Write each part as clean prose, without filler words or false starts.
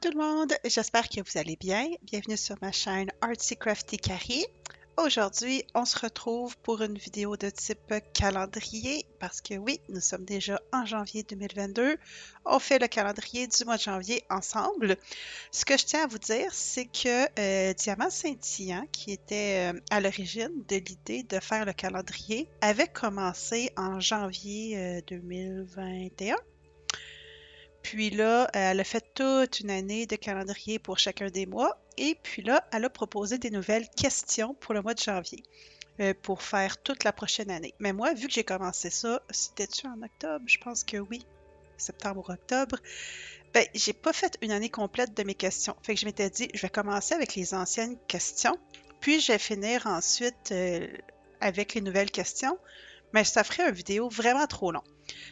tout le monde, j'espère que vous allez bien. Bienvenue sur ma chaîne Artsy Crafty Carrie. Aujourd'hui, on se retrouve pour une vidéo de type calendrier parce que oui, nous sommes déjà en janvier 2022. On fait le calendrier du mois de janvier ensemble. Ce que je tiens à vous dire, c'est que Diamant Scintillant, qui était à l'origine de l'idée de faire le calendrier, avait commencé en janvier 2021. Puis là, elle a fait toute une année de calendrier pour chacun des mois. Et puis là, elle a proposé des nouvelles questions pour le mois de janvier, pour faire toute la prochaine année. Mais moi, vu que j'ai commencé ça, c'était-tu en octobre? Je pense que oui, septembre ou octobre. Ben, j'ai pas fait une année complète de mes questions. Fait que je m'étais dit, je vais commencer avec les anciennes questions, puis je vais finir ensuite avec les nouvelles questions. Mais ça ferait une vidéo vraiment trop long.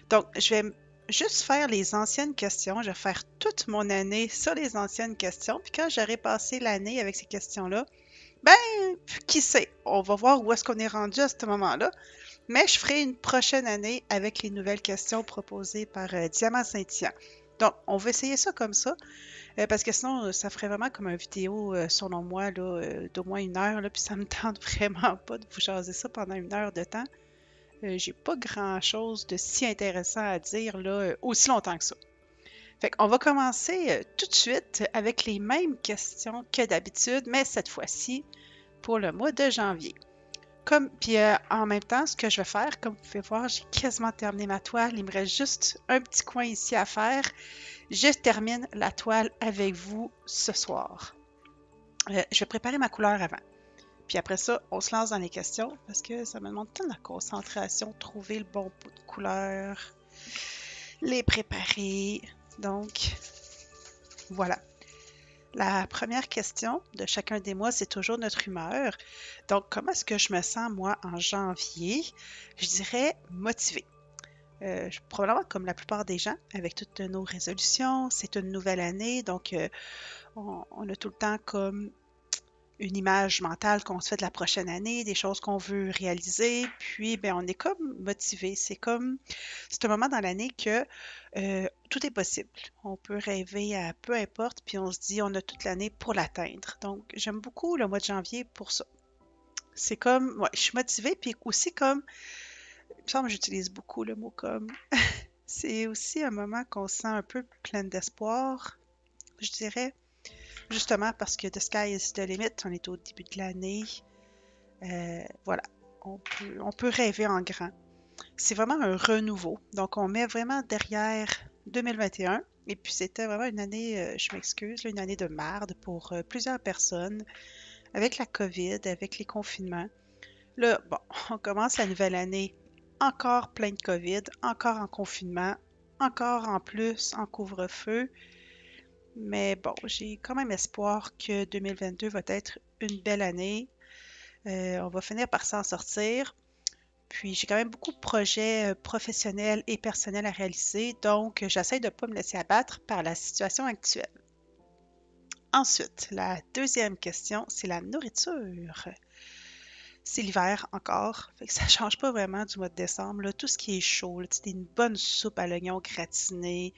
Donc, je vais juste faire les anciennes questions. Je vais faire toute mon année sur les anciennes questions. Puis quand j'aurai passé l'année avec ces questions-là, ben, qui sait? On va voir où est-ce qu'on est rendu à ce moment-là. Mais je ferai une prochaine année avec les nouvelles questions proposées par Diamant Scintillant. Donc, on va essayer ça comme ça, parce que sinon, ça ferait vraiment comme une vidéo, selon moi, d'au moins 1 heure, là, puis ça me tente vraiment pas de vous jaser ça pendant 1 heure de temps. J'ai pas grand-chose de si intéressant à dire là, aussi longtemps que ça. Fait qu'on va commencer tout de suite avec les mêmes questions que d'habitude, mais cette fois-ci pour le mois de janvier. Puis en même temps, ce que je vais faire, comme vous pouvez voir, j'ai quasiment terminé ma toile. Il me reste juste un petit coin ici à faire. Je termine la toile avec vous ce soir. Je vais préparer ma couleur avant. Puis après ça, on se lance dans les questions parce que ça me demande tant de la concentration, trouver le bon bout de couleur, les préparer. Donc, voilà. La première question de chacun des mois, c'est toujours notre humeur. Donc, comment est-ce que je me sens, moi, en janvier? Je dirais motivée. Probablement comme la plupart des gens, avec toutes nos résolutions, c'est une nouvelle année, donc on a tout le temps comme une image mentale qu'on se fait de la prochaine année, des choses qu'on veut réaliser, puis ben, on est comme motivé. C'est un moment dans l'année que tout est possible. On peut rêver à peu importe, puis on se dit on a toute l'année pour l'atteindre. Donc, j'aime beaucoup le mois de janvier pour ça. C'est comme, ouais, je suis motivée, puis aussi comme, il me semble que j'utilise beaucoup le mot comme. C'est aussi un moment qu'on se sent un peu plein d'espoir, je dirais. Justement parce que the sky is the limit, on est au début de l'année. Voilà, on peut rêver en grand. C'est vraiment un renouveau. Donc, on met vraiment derrière 2021. Et puis, c'était vraiment une année, je m'excuse, une année de marde pour plusieurs personnes, avec la COVID, avec les confinements. Là, bon, on commence la nouvelle année encore plein de COVID, encore en confinement, encore en plus en couvre-feu. Mais bon, j'ai quand même espoir que 2022 va être une belle année. On va finir par s'en sortir. Puis j'ai quand même beaucoup de projets professionnels et personnels à réaliser, donc j'essaie de ne pas me laisser abattre par la situation actuelle. Ensuite, la deuxième question, c'est la nourriture. C'est l'hiver encore, fait que ça ne change pas vraiment du mois de décembre, là. Tout ce qui est chaud, là, une bonne soupe à l'oignon gratiné,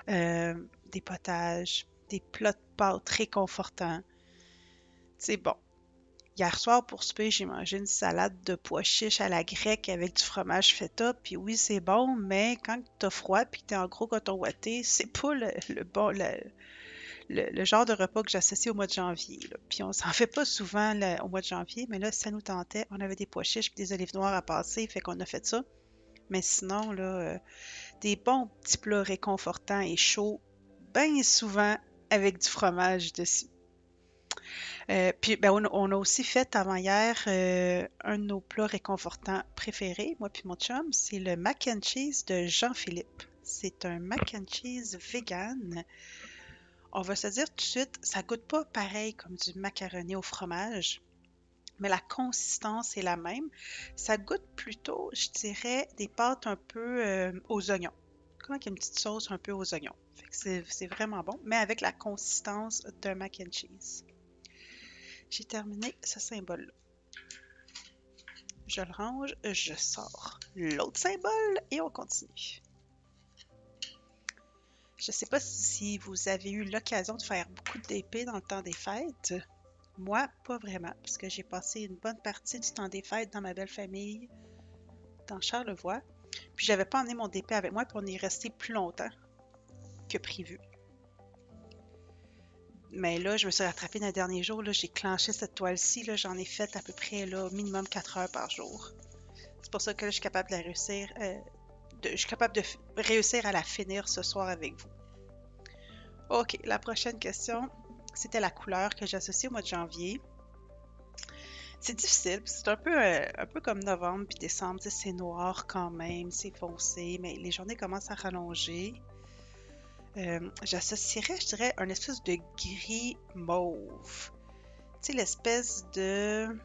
des potages, des plats de pâtes réconfortants. C'est bon. Hier soir, pour souper, j'ai mangé une salade de pois chiches à la grecque avec du fromage feta. Puis oui, c'est bon, mais quand t'as froid puis que t'es en gros coton ouaté, c'est pas le genre de repas que j'associe au mois de janvier, là. Puis on s'en fait pas souvent au mois de janvier, mais là, ça nous tentait. On avait des pois chiches puis des olives noires à passer, fait qu'on a fait ça. Mais sinon, là, des bons petits plats réconfortants et chauds, bien souvent avec du fromage dessus. Puis ben, on a aussi fait avant hier un de nos plats réconfortants préférés, moi puis mon chum, c'est le mac and cheese de Jean-Philippe. C'est un mac and cheese vegan. On va se dire tout de suite, ça goûte pas pareil comme du macaroni au fromage, mais la consistance est la même. Ça goûte plutôt, je dirais, des pâtes un peu aux oignons. Comme avec une petite sauce un peu aux oignons. Fait que c'est vraiment bon, mais avec la consistance d'un mac and cheese. J'ai terminé ce symbole-là. Je le range, je sors l'autre symbole et on continue. Je sais pas si vous avez eu l'occasion de faire beaucoup d'épées dans le temps des fêtes. Moi, pas vraiment, parce que j'ai passé une bonne partie du temps des fêtes dans ma belle famille, dans Charlevoix. Puis j'avais pas emmené mon DP avec moi, puis on y est resté plus longtemps que prévu. Mais là, je me suis rattrapée dans les derniers jours, là, j'ai clenché cette toile-ci, là, j'en ai fait à peu près là, minimum 4 heures par jour. C'est pour ça que là, je suis capable de la réussir, je suis capable de réussir à la finir ce soir avec vous. Ok, la prochaine question, c'était la couleur que j'associe au mois de janvier. C'est difficile, c'est un peu comme novembre puis décembre, tu sais, c'est noir quand même, c'est foncé, mais les journées commencent à rallonger. J'associerais, je dirais, un espèce de gris mauve. Tu sais, l'espèce de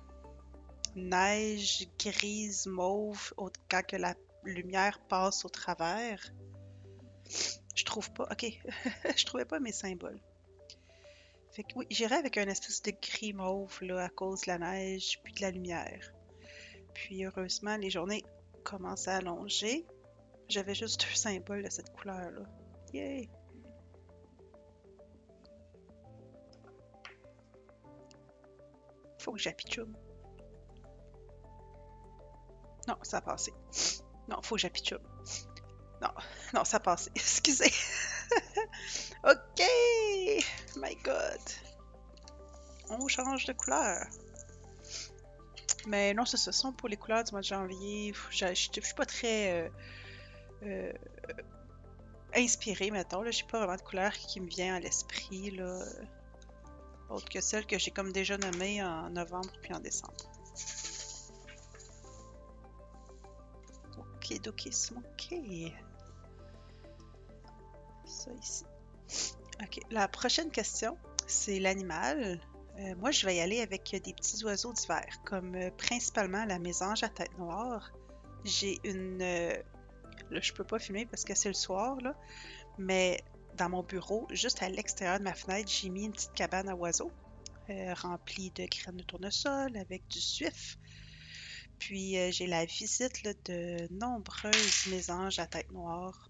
neige grise mauve quand que la lumière passe au travers. Je trouve pas, ok, je trouvais pas mes symboles. Fait que oui, j'irais avec un espèce de gris mauve là, à cause de la neige puis de la lumière. Puis heureusement, les journées commencent à allonger. J'avais juste 2 symboles de cette couleur-là. Yay! Faut que j'apitchoum. Non, ça a passé. Non, faut que j'apitchoum. Non, non, ça a passé. Excusez. Ok! My God! On change de couleur. Mais non, c'est ça. Ce sont pour les couleurs du mois de janvier. Je suis pas très inspirée, mettons. Je n'ai pas vraiment de couleur qui me vient à l'esprit, là, autre que celle que j'ai comme déjà nommée en novembre puis en décembre. Ok, ok, ok. Ça ici. Ok, la prochaine question, c'est l'animal. Moi, je vais y aller avec des petits oiseaux d'hiver, comme principalement la mésange à tête noire. J'ai une... là, je peux pas filmer parce que c'est le soir, là, mais dans mon bureau, juste à l'extérieur de ma fenêtre, j'ai mis une petite cabane à oiseaux remplie de graines de tournesol avec du suif. Puis j'ai la visite là, de nombreuses mésanges à tête noire.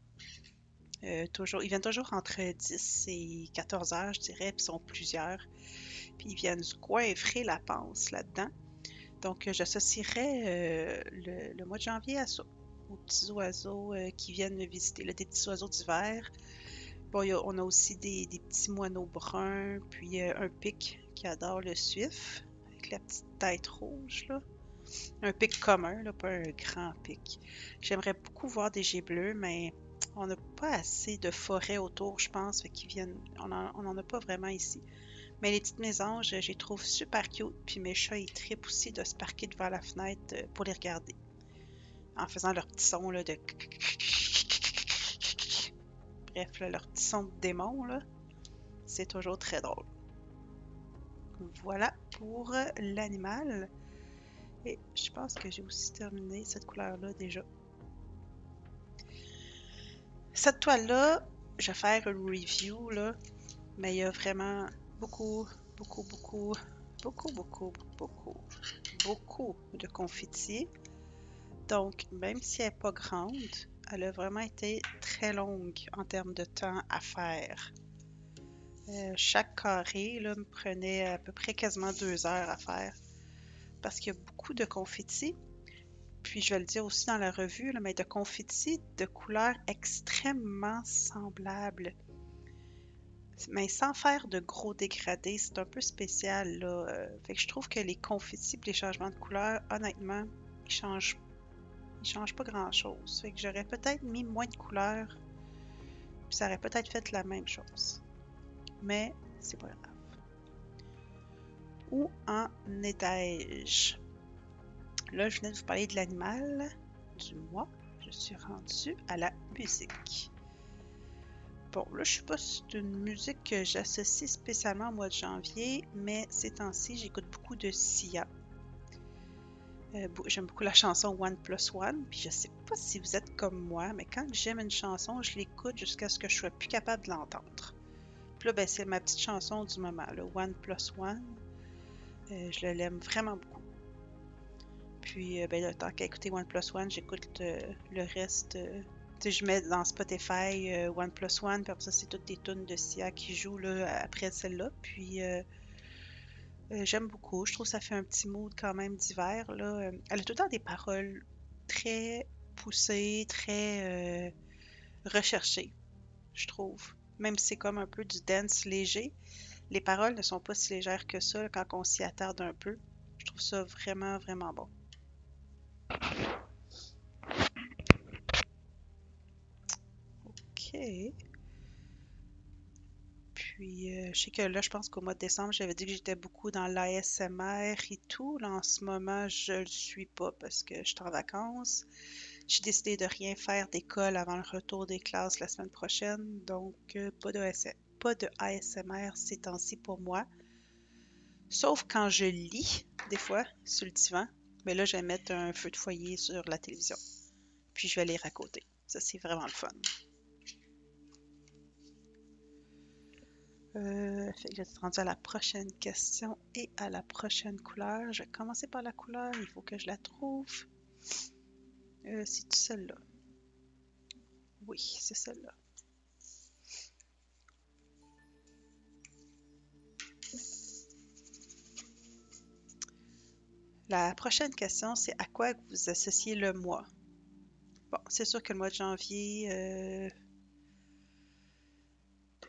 Ils viennent toujours entre 10 et 14 heures, je dirais, puis ils sont plusieurs. Puis ils viennent se coinfrer la panse là-dedans. Donc j'associerais le mois de janvier à ça, aux petits oiseaux qui viennent me visiter, là, des petits oiseaux d'hiver. Bon, on a aussi des petits moineaux bruns, puis un pic qui adore le suif, avec la petite tête rouge, là. Un pic commun, là, pas un grand pic. J'aimerais beaucoup voir des geais bleus, mais on n'a pas assez de forêt autour, je pense, fait qu'ils viennent. On en a pas vraiment ici. Mais les petites mésanges, je les trouve super cute, puis mes chats, ils trippent aussi de se parquer devant la fenêtre pour les regarder. En faisant leur petit son là, de... Bref, là, leur petit son de démon, là. C'est toujours très drôle. Voilà pour l'animal. Et je pense que j'ai aussi terminé cette couleur-là déjà. Cette toile-là, je vais faire une review, là, mais il y a vraiment beaucoup, beaucoup, beaucoup, beaucoup, beaucoup, beaucoup, beaucoup de confettis. Donc, même si elle n'est pas grande, elle a vraiment été très longue en termes de temps à faire. Chaque carré là, me prenait à peu près quasiment 2 heures à faire parce qu'il y a beaucoup de confettis. Puis je vais le dire aussi dans la revue, là, mais de confettis de couleurs extrêmement semblables. Mais sans faire de gros dégradés, c'est un peu spécial là. Fait que je trouve que les confettis et les changements de couleur, honnêtement, ils changent pas grand-chose. Fait que j'aurais peut-être mis moins de couleurs, puis ça aurait peut-être fait la même chose. Mais c'est pas grave. Où en étais-je? Là, je venais de vous parler de l'animal du mois. Je suis rendue à la musique. Bon, là, je sais pas si c'est une musique que j'associe spécialement au mois de janvier, mais ces temps-ci, j'écoute beaucoup de Sia. J'aime beaucoup la chanson One Plus One, puis je sais pas si vous êtes comme moi, mais quand j'aime une chanson, je l'écoute jusqu'à ce que je sois plus capable de l'entendre. Puis là, ben, c'est ma petite chanson du moment, le One Plus One. Je l'aime vraiment beaucoup. Puis, ben, tant qu'à écouter One Plus One, j'écoute le reste Tu sais, je mets dans Spotify One Plus One, puis après ça, c'est toutes des tunes de Sia qui jouent là, après celle-là. Puis j'aime beaucoup. Je trouve que ça fait un petit mood quand même d'hiver, là. Elle a tout le temps des paroles très poussées, très recherchées, je trouve. Même si c'est comme un peu du dance léger, les paroles ne sont pas si légères que ça là, quand on s'y attarde un peu. Je trouve ça vraiment, vraiment bon. OK. Puis, je sais que là, je pense qu'au mois de décembre, j'avais dit que j'étais beaucoup dans l'ASMR et tout. Là, en ce moment, je le suis pas parce que je suis en vacances. J'ai décidé de rien faire d'école avant le retour des classes la semaine prochaine. Donc, pas de ASMR ces temps-ci pour moi. Sauf quand je lis, des fois, sur le divan. Mais là, je vais mettre un feu de foyer sur la télévision. Puis, je vais lire à côté. Ça, c'est vraiment le fun. Fait que je suis rendue à la prochaine question et à la prochaine couleur. Je vais commencer par la couleur, il faut que je la trouve. C'est-tu celle-là? Oui, c'est celle-là. La prochaine question, c'est à quoi vous associez le mois? Bon, c'est sûr que le mois de janvier,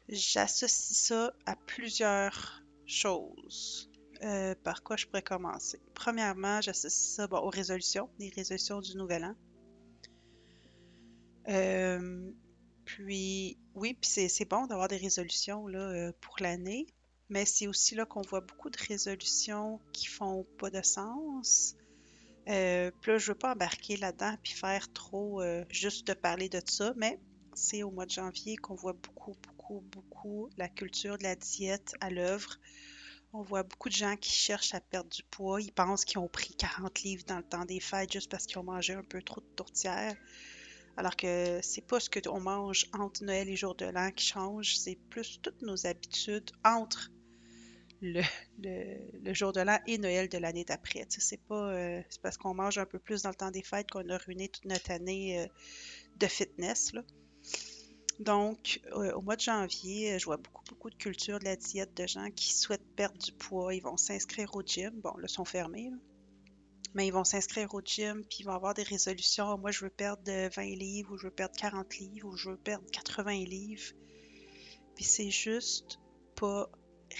j'associe ça à plusieurs choses. Par quoi je pourrais commencer? Premièrement, j'associe ça bon, aux résolutions, les résolutions du Nouvel An. Euh, Puis oui, puis c'est bon d'avoir des résolutions là, pour l'année, mais c'est aussi là qu'on voit beaucoup de résolutions qui font pas de sens. Puis là, je veux pas embarquer là-dedans puis faire trop juste de parler de ça, mais c'est au mois de janvier qu'on voit beaucoup, beaucoup, beaucoup la culture de la diète à l'œuvre. On voit beaucoup de gens qui cherchent à perdre du poids. Ils pensent qu'ils ont pris 40 livres dans le temps des fêtes juste parce qu'ils ont mangé un peu trop de tourtière. Alors que c'est pas ce qu'on mange entre Noël et Jour de l'An qui change, c'est plus toutes nos habitudes entre le, le Jour de l'An et Noël de l'année d'après. Tu sais, c'est parce qu'on mange un peu plus dans le temps des fêtes qu'on a ruiné toute notre année de fitness, là. Donc, au mois de janvier, je vois beaucoup, beaucoup de culture de la diète de gens qui souhaitent perdre du poids. Ils vont s'inscrire au gym. Bon, là, ils sont fermés, là. Mais ils vont s'inscrire au gym, puis ils vont avoir des résolutions. Moi, je veux perdre 20 livres, ou je veux perdre 40 livres, ou je veux perdre 80 livres. Puis c'est juste pas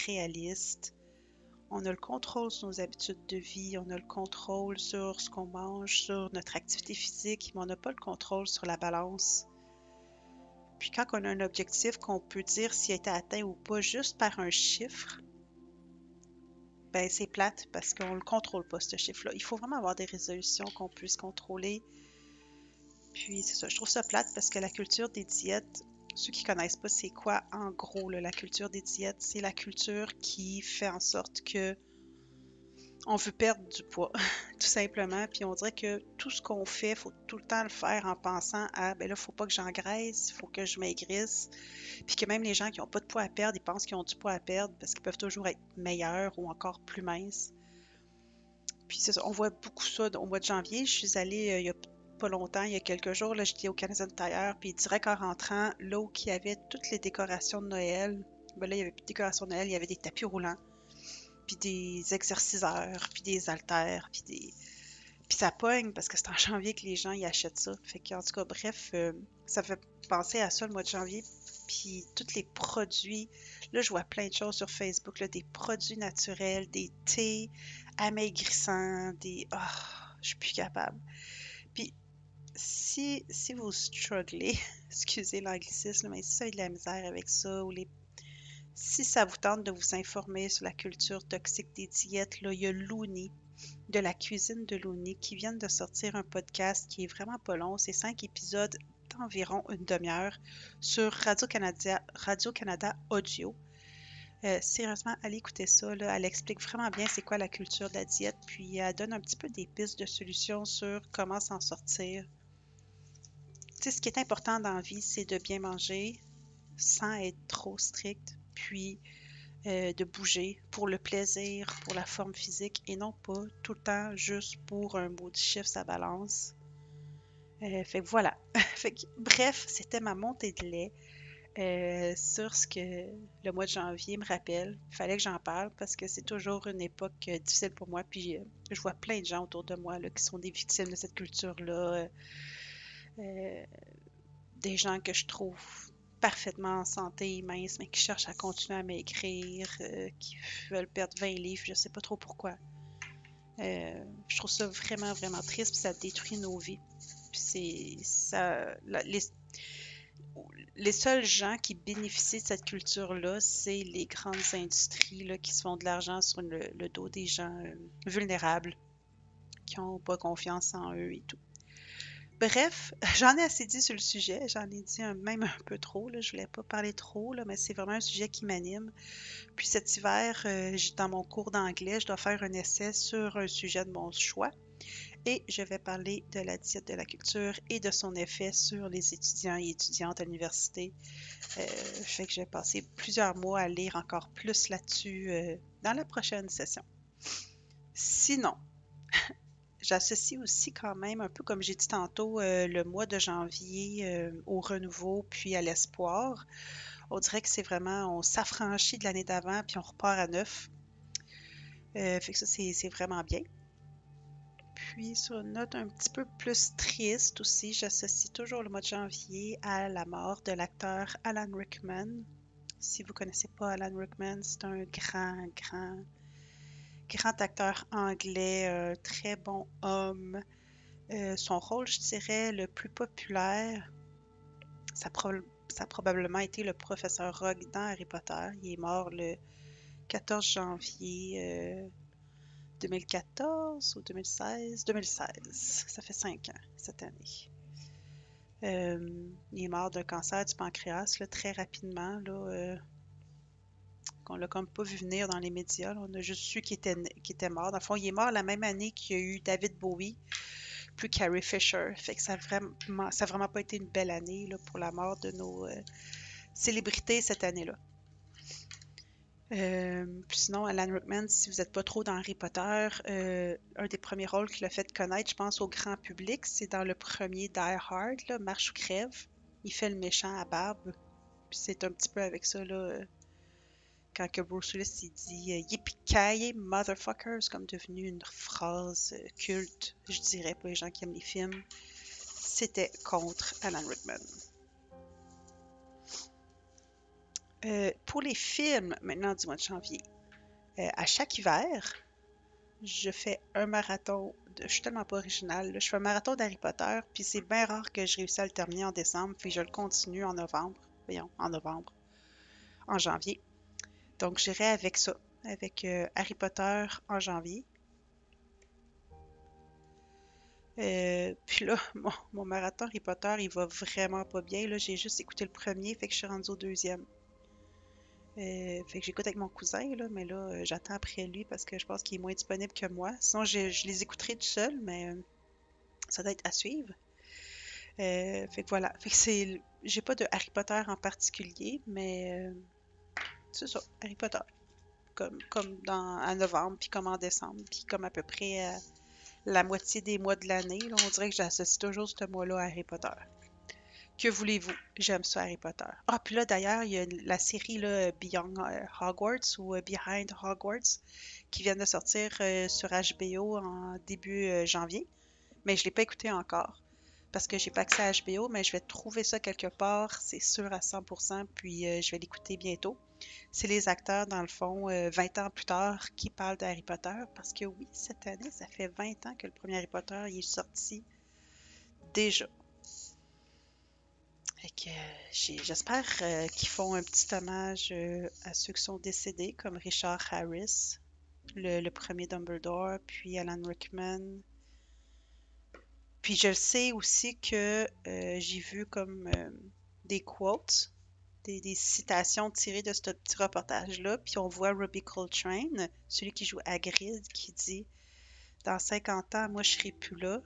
réaliste. On a le contrôle sur nos habitudes de vie, on a le contrôle sur ce qu'on mange, sur notre activité physique, mais on n'a pas le contrôle sur la balance. Puis quand on a un objectif qu'on peut dire s'il a été atteint ou pas juste par un chiffre, ben c'est plate parce qu'on ne le contrôle pas, ce chiffre-là. Il faut vraiment avoir des résolutions qu'on puisse contrôler. Puis c'est ça, je trouve ça plate parce que la culture des diètes, ceux qui connaissent pas c'est quoi en gros là, la culture des diètes, c'est la culture qui fait en sorte que on veut perdre du poids, tout simplement. Puis on dirait que tout ce qu'on fait, il faut tout le temps le faire en pensant à ben là, faut pas que j'engraisse, il faut que je maigrisse. Puis que même les gens qui n'ont pas de poids à perdre, ils pensent qu'ils ont du poids à perdre parce qu'ils peuvent toujours être meilleurs ou encore plus minces. Puis c'est ça, on voit beaucoup ça au mois de janvier. Je suis allée il y a pas longtemps, il y a quelques jours, là, j'étais au Canadian Tire, puis direct en rentrant, là où il y avait toutes les décorations de Noël, ben là, il y avait plus de décorations de Noël, il y avait des tapis roulants, puis des exerciceurs, puis des haltères, puis ça pogne parce que c'est en janvier que les gens y achètent ça. Fait qu'en tout cas, bref, ça fait penser à ça le mois de janvier. Puis tous les produits, là je vois plein de choses sur Facebook, là, des produits naturels, des thés amaigrissants, je suis plus capable. Puis si vous strugglez, excusez l'anglicisme, mais si vous avez de la misère avec ça, si ça vous tente de vous informer sur la culture toxique des diètes, là, il y a Looney de la cuisine de Looney qui viennent de sortir un podcast qui est vraiment pas long. C'est 5 épisodes d'environ une demi-heure sur Radio-Canada Audio. Sérieusement, allez écouter ça, là. Elle explique vraiment bien c'est quoi la culture de la diète, puis elle donne un petit peu des pistes de solutions sur comment s'en sortir. Tu sais, ce qui est important dans la vie, c'est de bien manger sans être trop strict, puis de bouger pour le plaisir, pour la forme physique et non pas tout le temps juste pour un beau chiffre, ça balance. Fait que voilà. Fait que, bref, c'était ma montée de lait sur ce que le mois de janvier me rappelle. Il fallait que j'en parle parce que c'est toujours une époque difficile pour moi. Puis je vois plein de gens autour de moi là, qui sont des victimes de cette culture-là. Euh, des gens que je trouve parfaitement en santé, minces, mais qui cherchent à continuer à maigrir, qui veulent perdre 20 livres, je sais pas trop pourquoi. Je trouve ça vraiment, vraiment triste, puis ça détruit nos vies. Puis c'est ça, les seuls gens qui bénéficient de cette culture-là, c'est les grandes industries là, qui se font de l'argent sur le dos des gens vulnérables, qui n'ont pas confiance en eux et tout. Bref, j'en ai assez dit sur le sujet. J'en ai dit même un peu trop. Là. Je voulais pas parler trop, là, mais c'est vraiment un sujet qui m'anime. Puis cet hiver, dans mon cours d'anglais, je dois faire un essai sur un sujet de mon choix. Et je vais parler de la diète de la culture et de son effet sur les étudiants et étudiantes à l'université. Fait que je vais passer plusieurs mois à lire encore plus là-dessus dans la prochaine session. Sinon, j'associe aussi quand même, un peu comme j'ai dit tantôt, le mois de janvier au renouveau puis à l'espoir. On dirait que c'est vraiment, on s'affranchit de l'année d'avant puis on repart à neuf. Fait que ça, c'est vraiment bien. Puis sur une note un petit peu plus triste aussi, j'associe toujours le mois de janvier à la mort de l'acteur Alan Rickman. Si vous ne connaissez pas Alan Rickman, c'est un grand acteur anglais, très bon homme. Son rôle, je dirais, le plus populaire, ça, ça a probablement été le professeur Rogue dans Harry Potter. Il est mort le 14 janvier 2014 ou 2016? 2016. Ça fait 5 ans cette année. Il est mort d'un cancer du pancréas là, très rapidement. Là, qu'on l'a comme pas vu venir dans les médias. Là. On a juste su qu'il était mort. Dans le fond, il est mort la même année qu'il y a eu David Bowie, plus Carrie Fisher. Fait que ça a vraiment pas été une belle année là, pour la mort de nos célébrités cette année-là. Puis sinon, Alan Rickman, si vous n'êtes pas trop dans Harry Potter, un des premiers rôles qu'il a fait connaître, je pense, au grand public, c'est dans le premier Die Hard, là, Marche ou crève. Il fait le méchant à barbe. Puis c'est un petit peu avec ça, là, quand que Bruce Willis il dit Yippee-ki-yay, motherfucker, c'est comme devenu une phrase culte, je dirais, pour les gens qui aiment les films. C'était contre Alan Rickman. Pour les films, maintenant du mois de janvier, à chaque hiver, je fais un marathon. Je suis tellement pas originale. Là. Je fais un marathon d'Harry Potter, puis c'est bien rare que je réussisse à le terminer en décembre, puis je le continue en novembre. Voyons, en novembre. En janvier. Donc, j'irai avec ça, avec Harry Potter en janvier. Puis là, mon marathon Harry Potter, il va vraiment pas bien. Là, j'ai juste écouté le premier, fait que je suis rendue au deuxième. Fait que j'écoute avec mon cousin, là, mais là, j'attends après lui parce que je pense qu'il est moins disponible que moi. Sinon, je les écouterai tout seul, mais ça doit être à suivre. Fait que voilà. Fait que j'ai pas de Harry Potter en particulier, mais c'est ça, Harry Potter. Comme à novembre, puis comme en décembre, puis comme à peu près la moitié des mois de l'année, là, on dirait que j'associe toujours ce mois-là à Harry Potter. Que voulez-vous? J'aime ça, Harry Potter. Ah, puis là, d'ailleurs, il y a la série là, Beyond Hogwarts ou Behind Hogwarts qui vient de sortir sur HBO en début janvier, mais je ne l'ai pas écouté encore parce que j'ai pas accès à HBO, mais je vais trouver ça quelque part, c'est sûr à 100%, puis je vais l'écouter bientôt. C'est les acteurs, dans le fond, 20 ans plus tard, qui parlent de Harry Potter, parce que oui, cette année, ça fait 20 ans que le premier Harry Potter il est sorti déjà. Fait que j'espère qu'ils font un petit hommage à ceux qui sont décédés, comme Richard Harris, le premier Dumbledore, puis Alan Rickman. Puis je sais aussi que j'ai vu comme des quotes, des citations tirées de ce petit reportage-là, puis on voit Robbie Coltrane, celui qui joue Hagrid, qui dit dans 50 ans, moi je serai plus là,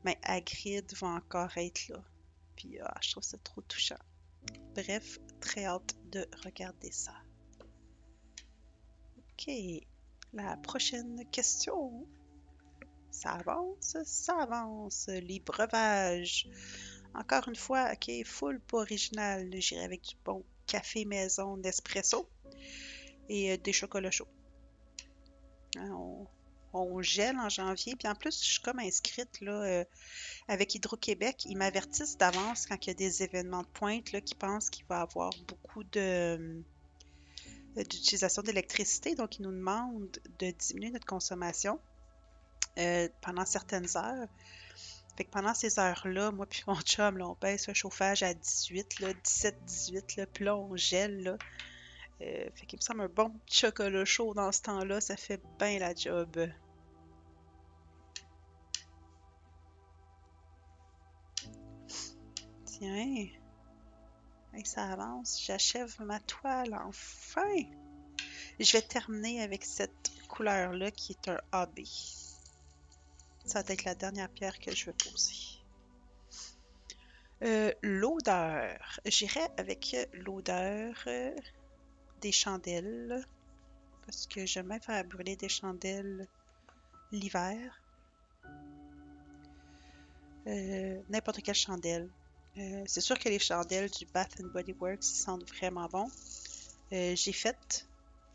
mais Hagrid va encore être là. Puis je trouve ça trop touchant. Bref, très hâte de regarder ça. OK, la prochaine question. Ça avance, ça avance. Les breuvages. Encore une fois, ok, full pas original. J'irai avec du bon café maison Nespresso et des chocolats chauds. Hein, on gèle en janvier. Puis en plus, je suis comme inscrite là, avec Hydro-Québec. Ils m'avertissent d'avance quand il y a des événements de pointe là, qui pensent qu'il va y avoir beaucoup d'utilisation d'électricité. Donc, ils nous demandent de diminuer notre consommation pendant certaines heures. Fait que pendant ces heures-là, moi puis mon chum, là, on baisse le chauffage à 18, là, 17-18, là, puis là, on gèle, là. Fait qu'il me semble un bon petit chocolat chaud dans ce temps-là, ça fait bien la job. Tiens, hey, ça avance, j'achève ma toile, enfin! Je vais terminer avec cette couleur-là qui est un AB. Ça va être la dernière pierre que je vais poser. L'odeur. J'irai avec l'odeur des chandelles. Parce que j'aime bien faire brûler des chandelles l'hiver. N'importe quelle chandelle. C'est sûr que les chandelles du Bath and Body Works sentent vraiment bon. J'ai fait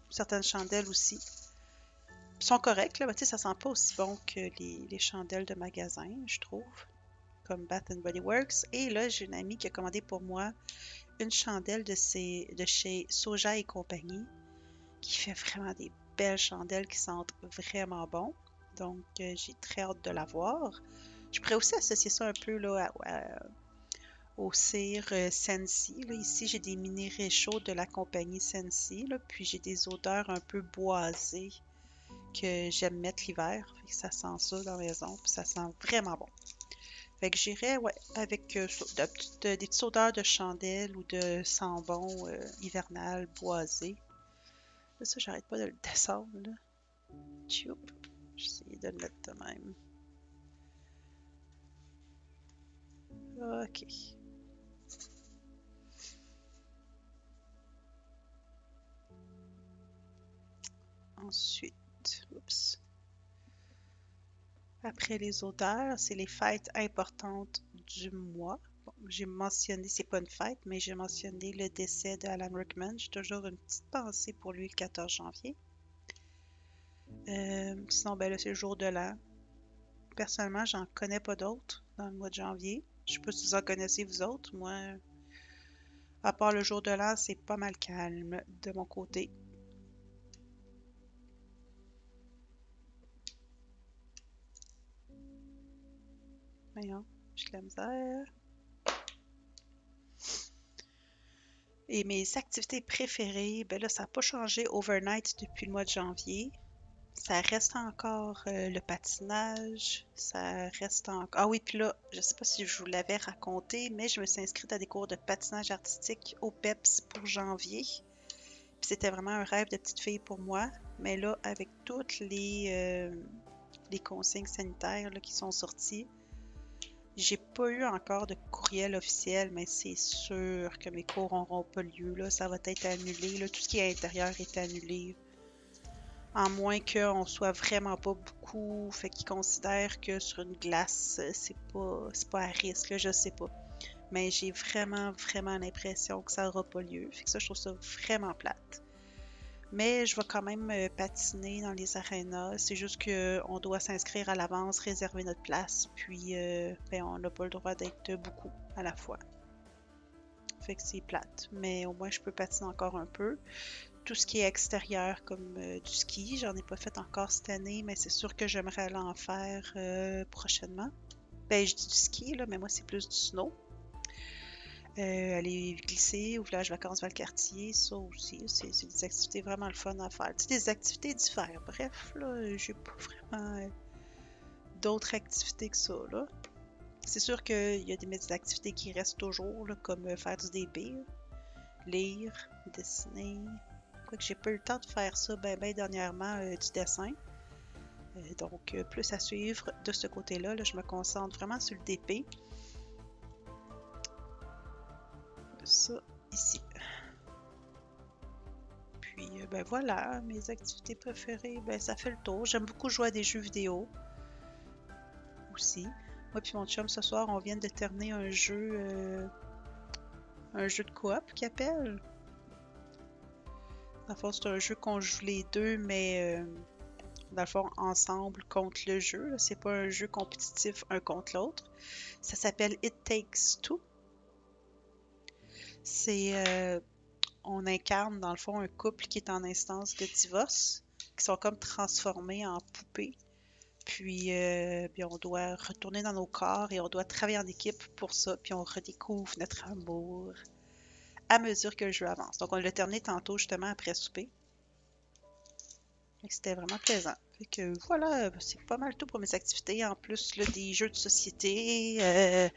certaines chandelles aussi. Ils sont corrects, là, mais tu sais, ça sent pas aussi bon que les chandelles de magasin, je trouve. Comme Bath and Body Works. Et là, j'ai une amie qui a commandé pour moi une chandelle de chez Soja et compagnie, qui fait vraiment des belles chandelles qui sentent vraiment bon. Donc, j'ai très hâte de la voir. Je pourrais aussi associer ça un peu là, au cire Sensi. Là, ici, j'ai des mini réchauds de la compagnie Sensi. Là, puis j'ai des odeurs un peu boisées que j'aime mettre l'hiver. Fait que ça sent ça dans la maison. Puis ça sent vraiment bon. Fait que j'irais ouais, avec des petites odeurs de chandelle ou de sambon hivernal boisé. Là, ça, j'arrête pas de le descendre. Là. Tchoup. J'essaie de le mettre de même. OK. Ensuite, oups. Après les odeurs, c'est les fêtes importantes du mois. Bon, j'ai mentionné, c'est pas une fête, mais j'ai mentionné le décès de Alan Rickman. J'ai toujours une petite pensée pour lui le 14 janvier. Sinon, ben là, c'est le jour de l'an. Personnellement, j'en connais pas d'autres dans le mois de janvier. Je sais pas si vous en connaissez vous autres. Moi, à part le jour de l'an, c'est pas mal calme de mon côté. Voyons, j'ai de la misère. Et mes activités préférées, ben là, ça n'a pas changé overnight depuis le mois de janvier. Ça reste encore le patinage, ça reste encore... Ah oui, puis là, je sais pas si je vous l'avais raconté, mais je me suis inscrite à des cours de patinage artistique au PEPS pour janvier. Puis c'était vraiment un rêve de petite fille pour moi. Mais là, avec toutes les consignes sanitaires là, qui sont sorties, j'ai pas eu encore de courriel officiel, mais c'est sûr que mes cours n'auront pas lieu. Là. Ça va être annulé. Là. Tout ce qui est intérieur est annulé. En moins qu'on soit vraiment pas beaucoup, fait qu'ils considèrent que sur une glace, c'est pas à risque, là, je sais pas. Mais j'ai vraiment l'impression que ça aura pas lieu. Fait que ça, je trouve ça vraiment plate. Mais je vais quand même patiner dans les arénas. C'est juste qu'on doit s'inscrire à l'avance, réserver notre place, puis ben, on n'a pas le droit d'être beaucoup à la fois. Fait que c'est plate. Mais au moins, je peux patiner encore un peu. Tout ce qui est extérieur, comme du ski, j'en ai pas fait encore cette année, mais c'est sûr que j'aimerais aller en faire prochainement. Ben, je dis du ski, là, mais moi, c'est plus du snow. Aller glisser au village vacances Valcartier, ça aussi, c'est des activités vraiment le fun à faire. Tu sais, des activités d'hiver. Bref, là, j'ai pas vraiment d'autres activités que ça, là. C'est sûr qu'il y a des activités qui restent toujours, là, comme faire du DP, lire, dessiner. Quoique j'ai pas eu le temps de faire ça ben dernièrement, du dessin. Donc, plus à suivre de ce côté-là. Là, je me concentre vraiment sur le DP. Ça, ici. Puis, ben voilà, mes activités préférées, ben ça fait le tour. J'aime beaucoup jouer à des jeux vidéo. aussi. Moi puis mon chum, ce soir, on vient de terminer un jeu de coop qu'il appelle. Dans le fond, c'est un jeu qu'on joue les deux, mais dans le fond, ensemble contre le jeu. C'est pas un jeu compétitif un contre l'autre. Ça s'appelle It Takes Two. On incarne dans le fond un couple qui est en instance de divorce, qui sont comme transformés en poupées. Puis on doit retourner dans nos corps et on doit travailler en équipe pour ça. Puis on redécouvre notre amour à mesure que le jeu avance. Donc on l'a terminé tantôt justement après souper. C'était vraiment plaisant. Fait que voilà, c'est pas mal tout pour mes activités. En plus là, des jeux de société.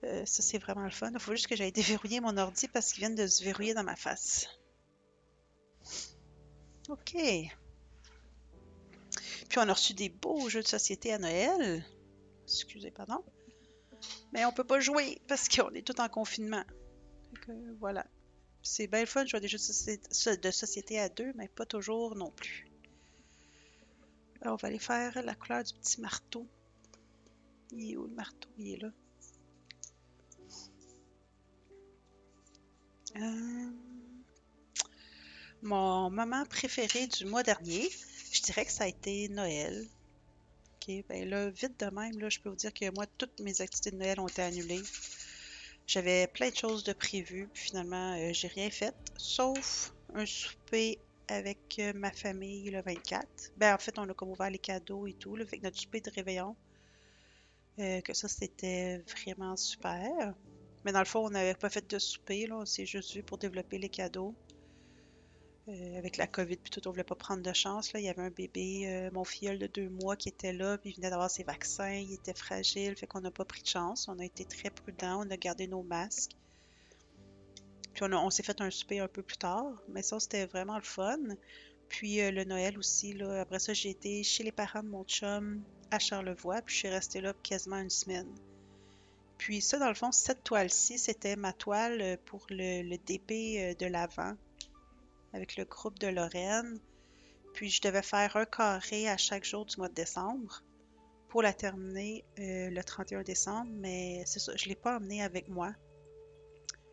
Ça, c'est vraiment le fun. Il faut juste que j'aille déverrouiller mon ordi parce qu'il vient de se verrouiller dans ma face. OK. Puis on a reçu des beaux jeux de société à Noël. Excusez, pardon. Mais on peut pas jouer parce qu'on est tout en confinement. Fait que, voilà. C'est bien le fun de jouer à des jeux de société à deux, mais pas toujours non plus. Alors, on va aller faire la couleur du petit marteau. Il est où le marteau? Il est là. Mon moment préféré du mois dernier, je dirais que ça a été Noël. Ok, ben là, vite de même, là, je peux vous dire que moi, toutes mes activités de Noël ont été annulées. J'avais plein de choses de prévues, puis finalement, j'ai rien fait, sauf un souper avec ma famille le 24. Ben, en fait, on a comme ouvert les cadeaux et tout, là, fait que notre souper de réveillon, que ça, c'était vraiment super. Mais dans le fond, on n'avait pas fait de souper, là, on s'est juste vu pour développer les cadeaux. Avec la COVID, puis tout, on voulait pas prendre de chance, là. Il y avait un bébé, mon filleul de 2 mois qui était là, puis il venait d'avoir ses vaccins, il était fragile, fait qu'on n'a pas pris de chance. On a été très prudents, on a gardé nos masques. Puis on s'est fait un souper un peu plus tard, mais ça, c'était vraiment le fun. Puis le Noël aussi, là, après ça, j'ai été chez les parents de mon chum à Charlevoix, puis je suis restée là quasiment une semaine. Puis ça, dans le fond, cette toile-ci, c'était ma toile pour le DP de l'Avent avec le groupe de Lorraine. Puis je devais faire un carré à chaque jour du mois de décembre pour la terminer le 31 décembre, mais c'est ça, je ne l'ai pas emmenée avec moi.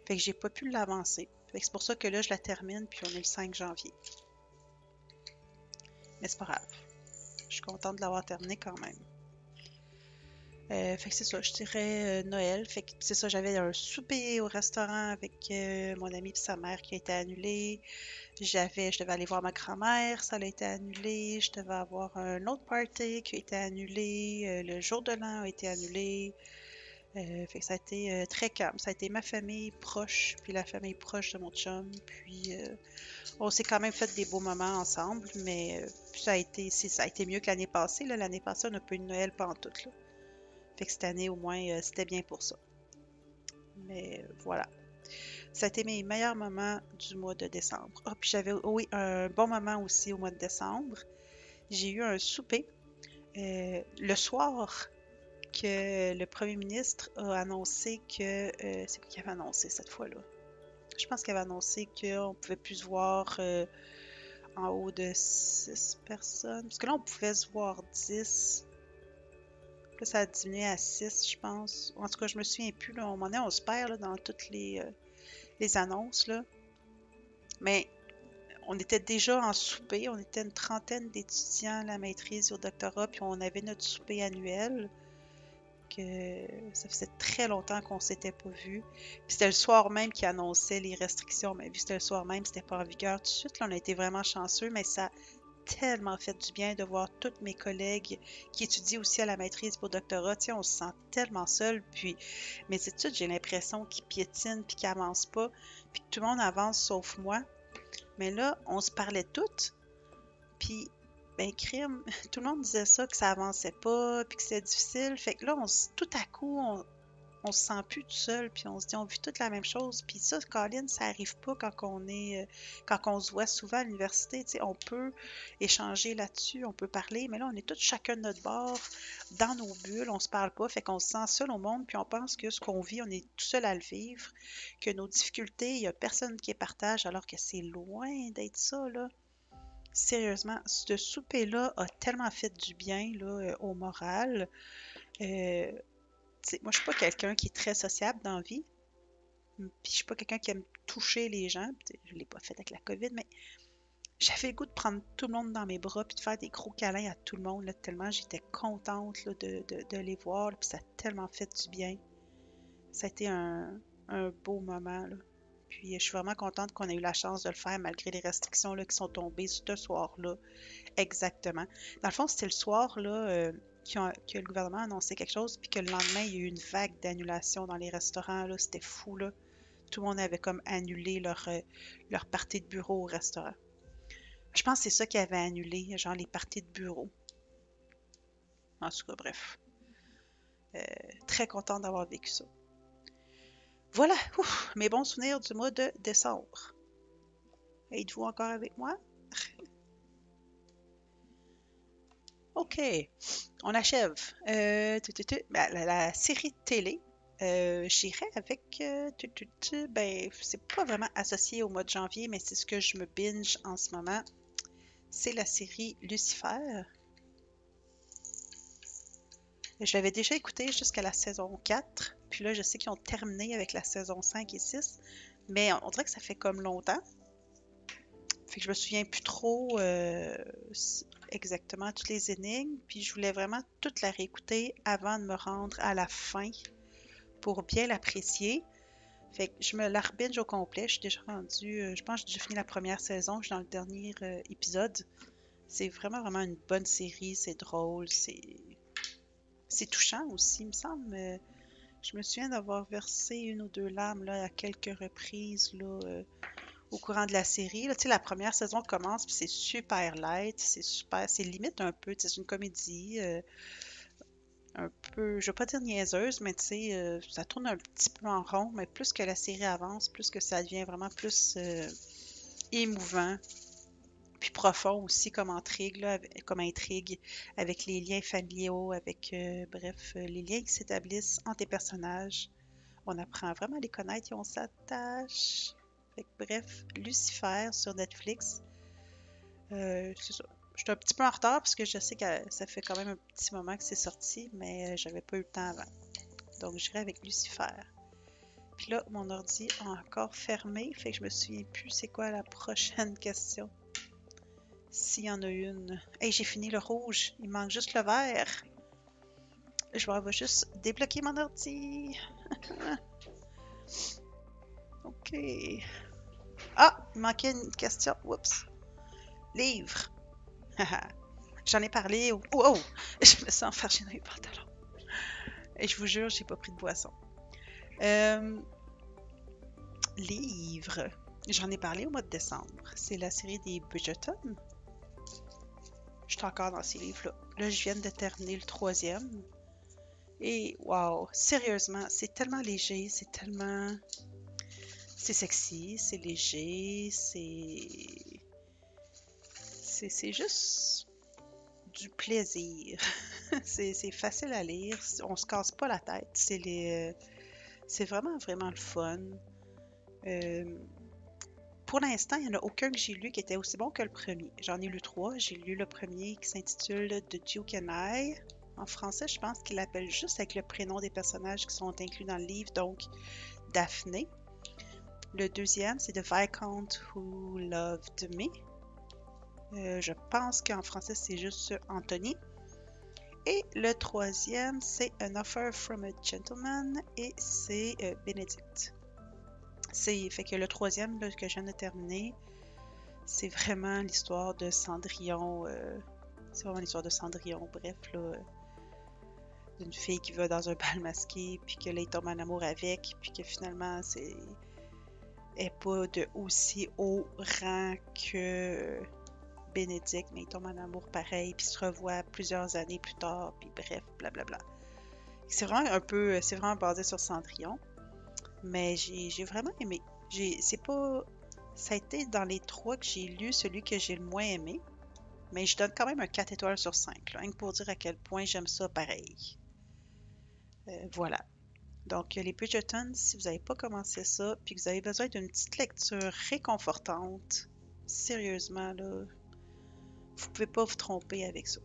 Fait que j'ai pas pu l'avancer. Fait que c'est pour ça que là, je la termine, puis on est le 5 janvier. Mais c'est pas grave. Je suis contente de l'avoir terminée quand même. Fait que c'est ça, je dirais Noël. Fait que c'est ça, j'avais un souper au restaurant avec mon ami et sa mère qui a été annulé. Je devais aller voir ma grand-mère, ça a été annulé. Je devais avoir un autre party qui a été annulé. Le jour de l'an a été annulé. Fait que ça a été très calme. Ça a été ma famille proche, puis la famille proche de mon chum. Puis on s'est quand même fait des beaux moments ensemble, mais ça a été mieux que l'année passée. Là. L'année passée, on n'a pas eu de Noël pantoute, là. Fait que cette année, au moins, c'était bien pour ça. Mais voilà. Ça a été mes meilleurs moments du mois de décembre. Ah, puis j'avais, oui, un bon moment aussi au mois de décembre. J'ai eu un souper le soir que le premier ministre a annoncé que... c'est quoi qu'il avait annoncé cette fois-là? Je pense qu'il avait annoncé qu'on ne pouvait plus se voir en haut de 6 personnes. Parce que là, on pouvait se voir 10. Là, ça a diminué à 6, je pense. En tout cas, je me souviens plus. Là. À un moment donné, on se perd là, dans toutes les annonces. Là. Mais on était déjà en souper. On était une trentaine d'étudiants à la maîtrise et au doctorat. Puis on avait notre souper annuel. Que ça faisait très longtemps qu'on s'était pas vu. Puis c'était le soir même qui annonçait les restrictions. Mais vu que c'était le soir même, c'était pas en vigueur tout de suite. Là, on a été vraiment chanceux. Mais ça tellement fait du bien de voir tous mes collègues qui étudient aussi à la maîtrise pour le doctorat. Tu sais, on se sent tellement seul. Puis mes études, j'ai l'impression qu'ils piétinent puis qu'ils n'avancent pas. Puis que tout le monde avance sauf moi. Mais là, on se parlait toutes. Puis, ben, crime, tout le monde disait ça, que ça avançait pas, puis que c'était difficile. Fait que là, tout à coup, on se sent plus tout seul, puis on se dit, on vit toute la même chose. Puis ça, Colin, ça arrive pas quand on se voit souvent à l'université. Tu sais, on peut échanger là-dessus, on peut parler, mais là, on est tous chacun de notre bord, dans nos bulles, on se parle pas, fait qu'on se sent seul au monde, puis on pense que ce qu'on vit, on est tout seul à le vivre, que nos difficultés, il y a personne qui les partage, alors que c'est loin d'être ça, là. Sérieusement, ce souper-là a tellement fait du bien là, au moral. Euh, moi, je suis pas quelqu'un qui est très sociable dans la vie. Puis je suis pas quelqu'un qui aime toucher les gens. Je l'ai pas fait avec la COVID, mais j'avais le goût de prendre tout le monde dans mes bras puis de faire des gros câlins à tout le monde, là, tellement j'étais contente là, de les voir. Puis ça a tellement fait du bien. Ça a été un beau moment, là. Puis je suis vraiment contente qu'on ait eu la chance de le faire malgré les restrictions là, qui sont tombées ce soir-là. Exactement. Dans le fond, c'était le soir là, que le gouvernement a annoncé quelque chose, puis que le lendemain, il y a eu une vague d'annulations dans les restaurants. Là. C'était fou, là. Tout le monde avait comme annulé leur partie de bureau au restaurant. Je pense que c'est ça qui avait annulé, genre les parties de bureau. En tout cas, bref. Euh, Très contente d'avoir vécu ça. Voilà, ouf, mes bons souvenirs du mois de décembre. Êtes-vous encore avec moi? OK, on achève. Ben, la série de télé, j'irais avec... ben, c'est pas vraiment associé au mois de janvier, mais c'est ce que je me binge en ce moment. C'est la série Lucifer. Je l'avais déjà écouté jusqu'à la saison 4, puis là, je sais qu'ils ont terminé avec la saison 5 et 6, mais on dirait que ça fait comme longtemps. Fait que je me souviens plus trop exactement toutes les énigmes, puis je voulais vraiment toute la réécouter avant de me rendre à la fin pour bien l'apprécier. Fait que je me la rebinge au complet. Je suis déjà rendue, je pense que j'ai fini la première saison, je suis dans le dernier épisode. C'est vraiment, vraiment une bonne série, c'est drôle, c'est touchant aussi, il me semble. Je me souviens d'avoir versé une ou deux larmes là, à quelques reprises là, au courant de la série. Là, tu sais, la première saison commence, puis c'est super light, c'est super, c'est limite un peu, tu sais, c'est une comédie un peu, je vais pas dire niaiseuse, mais tu sais, ça tourne un petit peu en rond, mais plus que la série avance, plus que ça devient vraiment plus émouvant, puis profond aussi comme intrigue, là, comme intrigue, avec les liens familiaux, avec, bref, les liens qui s'établissent entre les personnages. On apprend vraiment à les connaître et on s'attache. Fait que, bref, Lucifer sur Netflix. C'est ça. Je suis un petit peu en retard parce que je sais que ça fait quand même un petit moment que c'est sorti, mais j'avais pas eu le temps avant. Donc, j'irai avec Lucifer. Puis là, mon ordi a encore fermé, fait que je me souviens plus c'est quoi la prochaine question. S'il y en a une. Hey, j'ai fini le rouge. Il manque juste le vert. Je vais juste débloquer mon ordi. OK. Ah, il manquait une question. Oups. Livre. J'en ai parlé. Oh! Je me sens enfargée dans les pantalons. Et je vous jure, j'ai pas pris de boisson. Livre. J'en ai parlé au mois de décembre. C'est la série des Bridgerton. Je suis encore dans ces livres-là. Là, je viens de terminer le troisième. Et wow, sérieusement, c'est tellement léger, c'est tellement... C'est sexy, c'est léger, c'est juste du plaisir. C'est facile à lire, on se casse pas la tête. C'est vraiment, vraiment le fun. Euh, pour l'instant, il n'y en a aucun que j'ai lu qui était aussi bon que le premier. J'en ai lu trois. J'ai lu le premier qui s'intitule The Duke and I. En français, je pense qu'il l'appelle juste avec le prénom des personnages qui sont inclus dans le livre, donc Daphné. Le deuxième, c'est The Viscount Who Loved Me. Je pense qu'en français, c'est juste Anthony. Et le troisième, c'est An Offer from a Gentleman et c'est Benedict. Fait que le troisième là, que je viens de terminer, c'est vraiment l'histoire de Cendrillon. C'est vraiment l'histoire de Cendrillon, bref, là, d'une fille qui va dans un bal masqué, puis que là, il tombe en amour avec, puis que finalement, est pas de aussi haut rang que Bénédicte, mais il tombe en amour pareil, puis se revoit plusieurs années plus tard, puis bref, blablabla. C'est vraiment basé sur Cendrillon, mais j'ai vraiment aimé. C'est pas, ça a été dans les trois que j'ai lu, celui que j'ai le moins aimé, mais je donne quand même un 4 étoiles sur 5, là, rien que pour dire à quel point j'aime ça pareil. Voilà. Donc, les Bridgerton, si vous n'avez pas commencé ça, puis que vous avez besoin d'une petite lecture réconfortante, sérieusement, là, Vous pouvez pas vous tromper avec ça.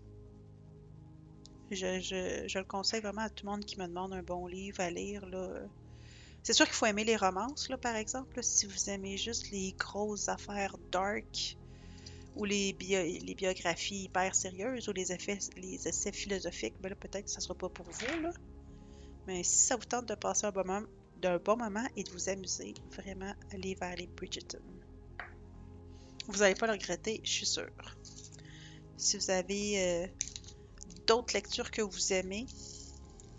Je le conseille vraiment à tout le monde qui me demande un bon livre à lire, là. C'est sûr qu'il faut aimer les romances, là, par exemple. Là, si vous aimez juste les grosses affaires dark ou les biographies hyper sérieuses ou les essais philosophiques, ben là, peut-être que ça sera pas pour vous, là. Mais si ça vous tente de passer d'un bon moment et de vous amuser, vraiment, allez vers les Bridgerton. Vous n'allez pas le regretter, je suis sûre. Si vous avez d'autres lectures que vous aimez,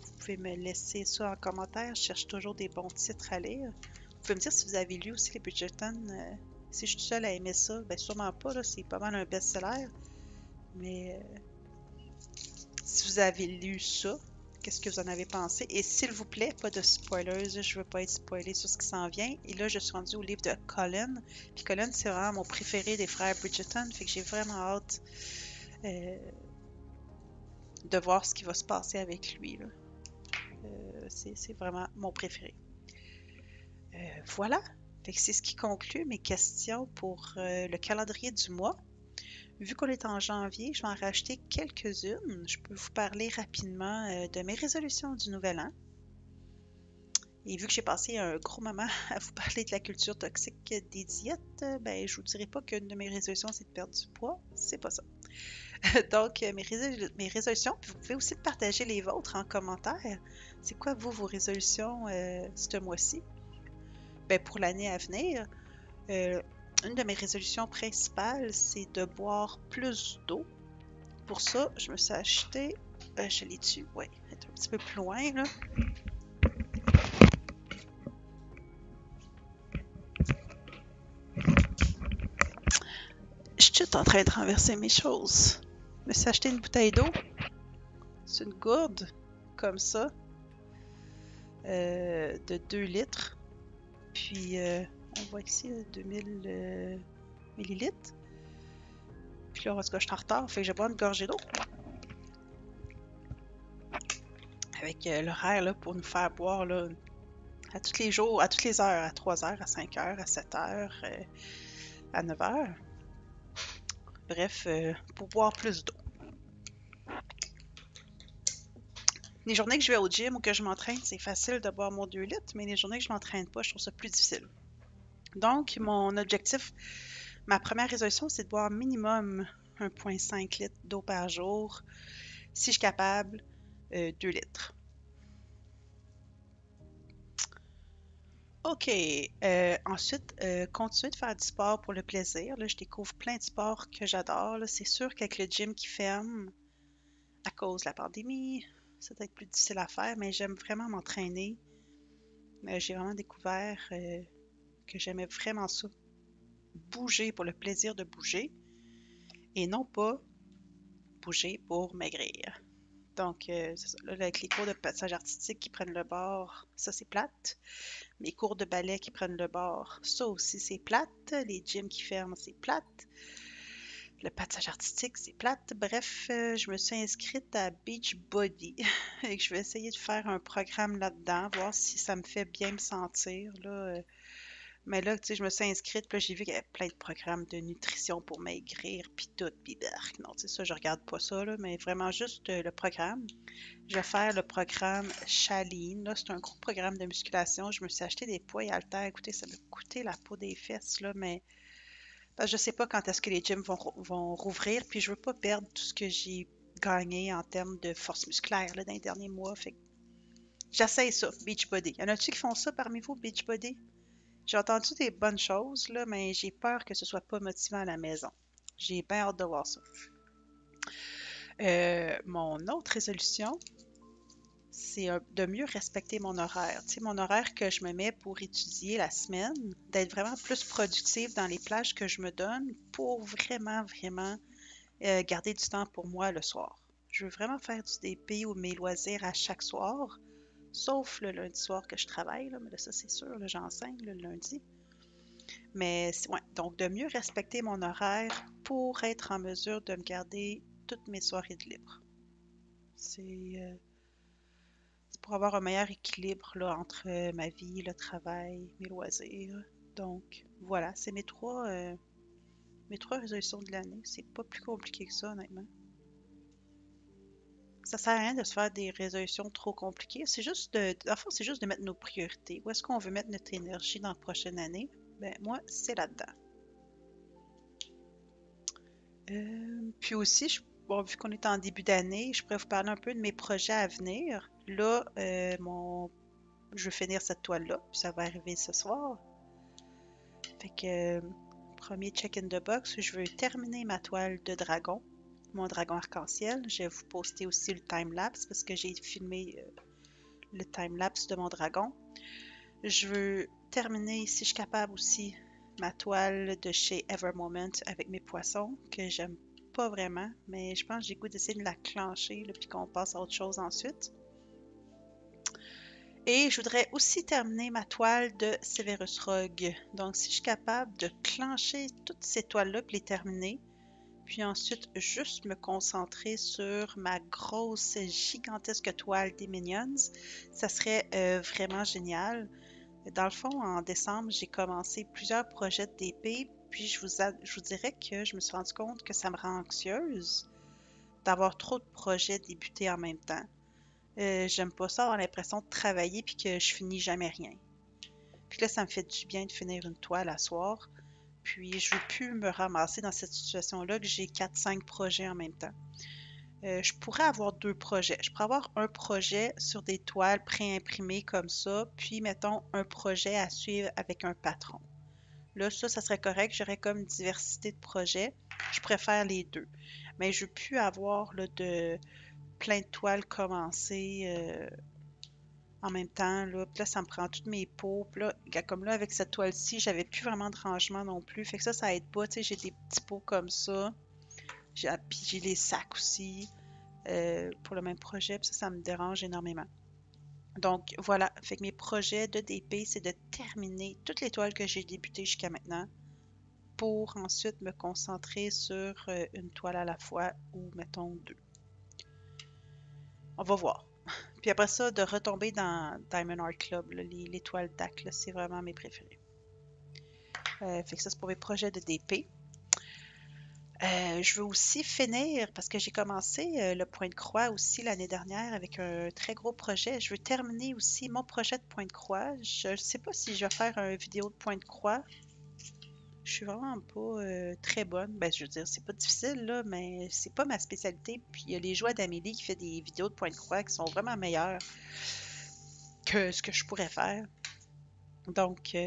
vous pouvez me laisser ça en commentaire. Je cherche toujours des bons titres à lire. Vous pouvez me dire si vous avez lu aussi les Bridgerton. Si je suis seule à aimer ça, ben sûrement pas, là, c'est pas mal un best-seller. Mais si vous avez lu ça, qu'est-ce que vous en avez pensé? Et s'il vous plaît, pas de spoilers, je veux pas être spoilé sur ce qui s'en vient. Et là, je suis rendue au livre de Colin. Puis Colin, c'est vraiment mon préféré des frères Bridgerton, fait que j'ai vraiment hâte de voir ce qui va se passer avec lui, là. C'est vraiment mon préféré. Voilà. Fait que c'est ce qui conclut mes questions pour le calendrier du mois. Vu qu'on est en janvier, je vais en racheter quelques-unes. Je peux vous parler rapidement de mes résolutions du nouvel an. Et vu que j'ai passé un gros moment à vous parler de la culture toxique des diètes, ben je vous dirai pas qu'une de mes résolutions c'est de perdre du poids. C'est pas ça. Donc, mes résolutions, puis vous pouvez aussi partager les vôtres en commentaire. C'est quoi, vous, vos résolutions ce mois-ci? Ben, pour l'année à venir, une de mes résolutions principales, c'est de boire plus d'eau. Pour ça, je me suis acheté, je l'ai dessus, ouais, un petit peu plus loin, là. Je suis tout en train de renverser mes choses. Je me suis acheté une bouteille d'eau. C'est une gourde, comme ça, de 2 litres. Puis, on voit ici 2000 millilitres. Puis là, en tout cas, je suis en retard, fait que je vais boire une gorgée d'eau. Avec l'horaire là, pour nous faire boire là, à tous les jours, à toutes les heures, à 3 heures, à 5 heures, à 7 heures, à 9 heures. Bref, pour boire plus d'eau. Les journées que je vais au gym ou que je m'entraîne, c'est facile de boire mon 2 litres, mais les journées que je m'entraîne pas, je trouve ça plus difficile. Donc, mon objectif, ma première résolution, c'est de boire minimum 1,5 litres d'eau par jour. Si je suis capable, 2 litres. OK. Ensuite, continuer de faire du sport pour le plaisir. Là, je découvre plein de sports que j'adore. C'est sûr qu'avec le gym qui ferme à cause de la pandémie, ça doit être plus difficile à faire, mais j'aime vraiment m'entraîner. J'ai vraiment découvert que j'aimais vraiment ça. Bouger pour le plaisir de bouger et non pas bouger pour maigrir. Donc, c'est ça. Là, avec les cours de patinage artistique qui prennent le bord, ça c'est plate. Mes cours de ballet qui prennent le bord, ça aussi c'est plate. Les gyms qui ferment, c'est plate. Le patinage artistique, c'est plate. Bref, je me suis inscrite à Beachbody et que je vais essayer de faire un programme là-dedans, voir si ça me fait bien me sentir, là. Mais là, tu sais, je me suis inscrite, puis là, j'ai vu qu'il y avait plein de programmes de nutrition pour maigrir, puis tout, puis berk. Non, tu sais, ça, je regarde pas ça, là, mais vraiment juste le programme. Je vais faire le programme Shaline. Là, c'est un gros programme de musculation. Je me suis acheté des poids et haltères. Écoutez, ça m'a coûté la peau des fesses, là, mais parce que je sais pas quand est-ce que les gyms vont rouvrir, puis je veux pas perdre tout ce que j'ai gagné en termes de force musculaire là, dans les derniers mois. Fait que j'essaye ça, Beachbody. Y en a-tu qui font ça parmi vous, Beachbody? J'ai entendu des bonnes choses, là, mais j'ai peur que ce soit pas motivant à la maison. J'ai bien hâte de voir ça. Mon autre résolution, c'est de mieux respecter mon horaire. Tu sais, mon horaire que je me mets pour étudier la semaine, d'être vraiment plus productive dans les plages que je me donne pour vraiment, vraiment garder du temps pour moi le soir. Je veux vraiment faire du DP ou mes loisirs à chaque soir, sauf le lundi soir que je travaille, là, mais là, ça c'est sûr, là, j'enseigne le lundi. Mais ouais, donc de mieux respecter mon horaire pour être en mesure de me garder toutes mes soirées de libre. C'est pour avoir un meilleur équilibre là, entre ma vie, le travail, mes loisirs. Donc voilà, c'est mes Mes 3 résolutions de l'année, c'est pas plus compliqué que ça, honnêtement. Ça sert à rien de se faire des résolutions trop compliquées. C'est juste en fait, c'est juste de mettre nos priorités. Où est-ce qu'on veut mettre notre énergie dans la prochaine année? Ben, moi, c'est là-dedans. Puis aussi, bon, vu qu'on est en début d'année, je pourrais vous parler un peu de mes projets à venir. Là, je vais finir cette toile-là, puis ça va arriver ce soir. Fait que, premier check in the box, je veux terminer ma toile de dragon, mon dragon arc-en-ciel. Je vais vous poster aussi le time-lapse parce que j'ai filmé le time-lapse de mon dragon. Je veux terminer, si je suis capable aussi, ma toile de chez Evermoment avec mes poissons, que j'aime pas vraiment, mais je pense que j'ai le goût d'essayer de la clencher, là, puis qu'on passe à autre chose ensuite. Et je voudrais aussi terminer ma toile de Severus Rogue. Donc, si je suis capable de clencher toutes ces toiles-là puis les terminer, puis ensuite juste me concentrer sur ma grosse, gigantesque toile des Minions, ça serait vraiment génial. Dans le fond, en décembre, j'ai commencé plusieurs projets d'épée, puis je vous dirais que je me suis rendu compte que ça me rend anxieuse d'avoir trop de projets débutés en même temps. J'aime pas ça, avoir l'impression de travailler puis que je finis jamais rien. Puis là, ça me fait du bien de finir une toile à soir. Puis je veux plus me ramasser dans cette situation-là que j'ai 4-5 projets en même temps. Je pourrais avoir 2 projets. Je pourrais avoir un projet sur des toiles pré-imprimées comme ça, puis mettons un projet à suivre avec un patron. Là, ça serait correct. J'aurais comme une diversité de projets. Je préfère les deux. Mais je veux plus avoir là, de plein de toiles commencées en même temps. Là. Puis là, ça me prend toutes mes pots. Puis là, comme là, avec cette toile-ci, j'avais plus vraiment de rangement non plus. Fait que ça aide pas. Tu sais, j'ai des petits pots comme ça. Puis j'ai les sacs aussi pour le même projet. Puis ça me dérange énormément. Donc voilà, fait que mes projets de DP, c'est de terminer toutes les toiles que j'ai débutées jusqu'à maintenant pour ensuite me concentrer sur une toile à la fois ou mettons 2. On va voir. Puis après ça, de retomber dans Diamond Art Club, là, les toiles DAC, c'est vraiment mes préférés. Fait que ça, c'est pour mes projets de DP. Je veux aussi finir, parce que j'ai commencé le point de croix aussi l'année dernière avec un très gros projet. Je veux terminer aussi mon projet de point de croix. Je ne sais pas si je vais faire une vidéo de point de croix. Je suis vraiment pas très bonne. Ben, je veux dire, c'est pas difficile, là, mais c'est pas ma spécialité. Puis il y a les joies d'Amélie qui fait des vidéos de point de croix qui sont vraiment meilleures que ce que je pourrais faire. Donc,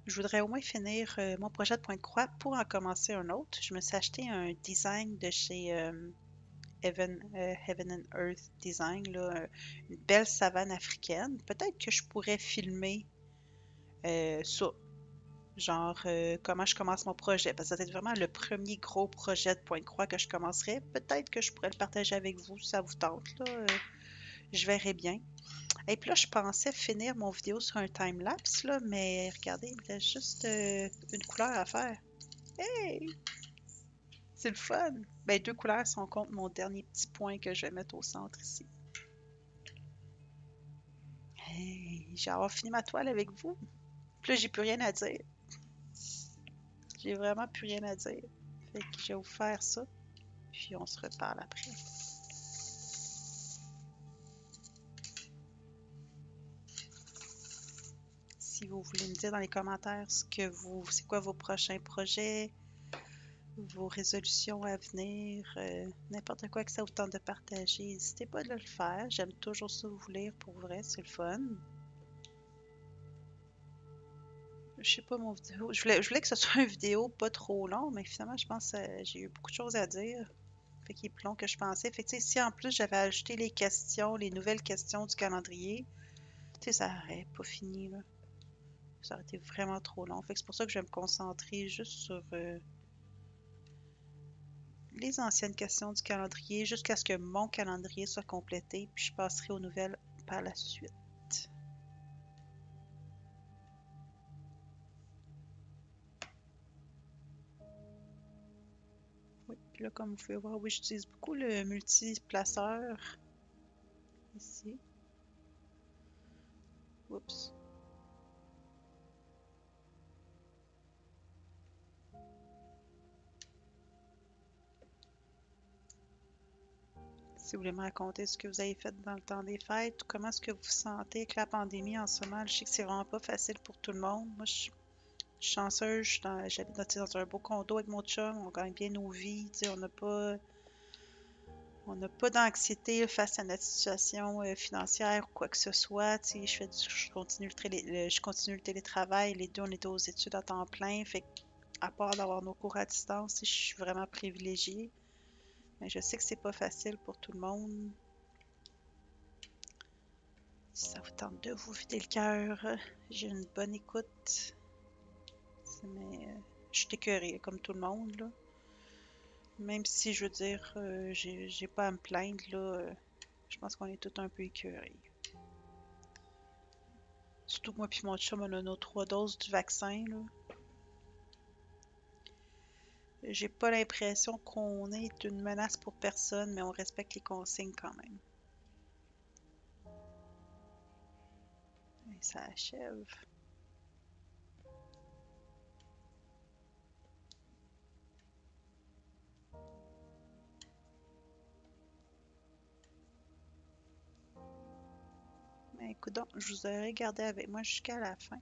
je voudrais au moins finir mon projet de point de croix pour en commencer un autre. Je me suis acheté un design de chez Heaven and Earth Design, là, une belle savane africaine. Peut-être que je pourrais filmer ça, genre comment je commence mon projet, parce que ça va être vraiment le premier gros projet de point de croix que je commencerai. Peut-être que je pourrais le partager avec vous si ça vous tente, là. Je verrai bien. Et puis là, je pensais finir mon vidéo sur un time-lapse, là, mais regardez, il me reste juste une couleur à faire. Hey! C'est le fun! Ben, 2 couleurs si on compte mon dernier petit point que je vais mettre au centre ici. Hey! J'ai avoir fini ma toile avec vous. Puis là, j'ai plus rien à dire. J'ai vraiment plus rien à dire. Fait que je vais vous faire ça. Puis on se reparle après. Si vous voulez me dire dans les commentaires c'est quoi vos prochains projets, vos résolutions à venir, n'importe quoi que ça vous tente de partager, n'hésitez pas de le faire. J'aime toujours ça vous lire pour vrai, c'est le fun. Je sais pas mon vidéo. Je voulais que ce soit une vidéo pas trop long, mais finalement, je pense que j'ai eu beaucoup de choses à dire. Fait qu'il est plus long que je pensais. Fait que, tu sais, si en plus j'avais ajouté les questions, les nouvelles questions du calendrier, tu sais, ça aurait pas fini, là. Ça aurait été vraiment trop long. Fait que c'est pour ça que je vais me concentrer juste sur les anciennes questions du calendrier jusqu'à ce que mon calendrier soit complété, puis je passerai aux nouvelles par la suite. Oui, puis là, comme vous pouvez voir, oui, j'utilise beaucoup le multiplaceur ici. Oups. Si vous voulez me raconter ce que vous avez fait dans le temps des fêtes, ou comment est-ce que vous vous sentez avec la pandémie en ce moment. Je sais que c'est vraiment pas facile pour tout le monde. Moi, je suis chanceuse, j'habite dans un beau condo avec mon chum, on gagne bien nos vies, tu sais, on n'a pas d'anxiété face à notre situation financière ou quoi que ce soit. Tu sais, je continue le télétravail. Les deux, on était aux études à temps plein. Fait que, à part d'avoir nos cours à distance, tu sais, je suis vraiment privilégiée. Mais je sais que c'est pas facile pour tout le monde. Si ça vous tente de vous vider le cœur, j'ai une bonne écoute. Mais je suis écœurée, comme tout le monde, là. Même si, je veux dire, j'ai pas à me plaindre, là. Je pense qu'on est tous un peu écœurés. Surtout moi puis mon chum, on a nos 3 doses du vaccin, là. J'ai pas l'impression qu'on est une menace pour personne, mais on respecte les consignes quand même. Et ça achève. Mais écoute donc, je vous aurais gardé avec moi jusqu'à la fin.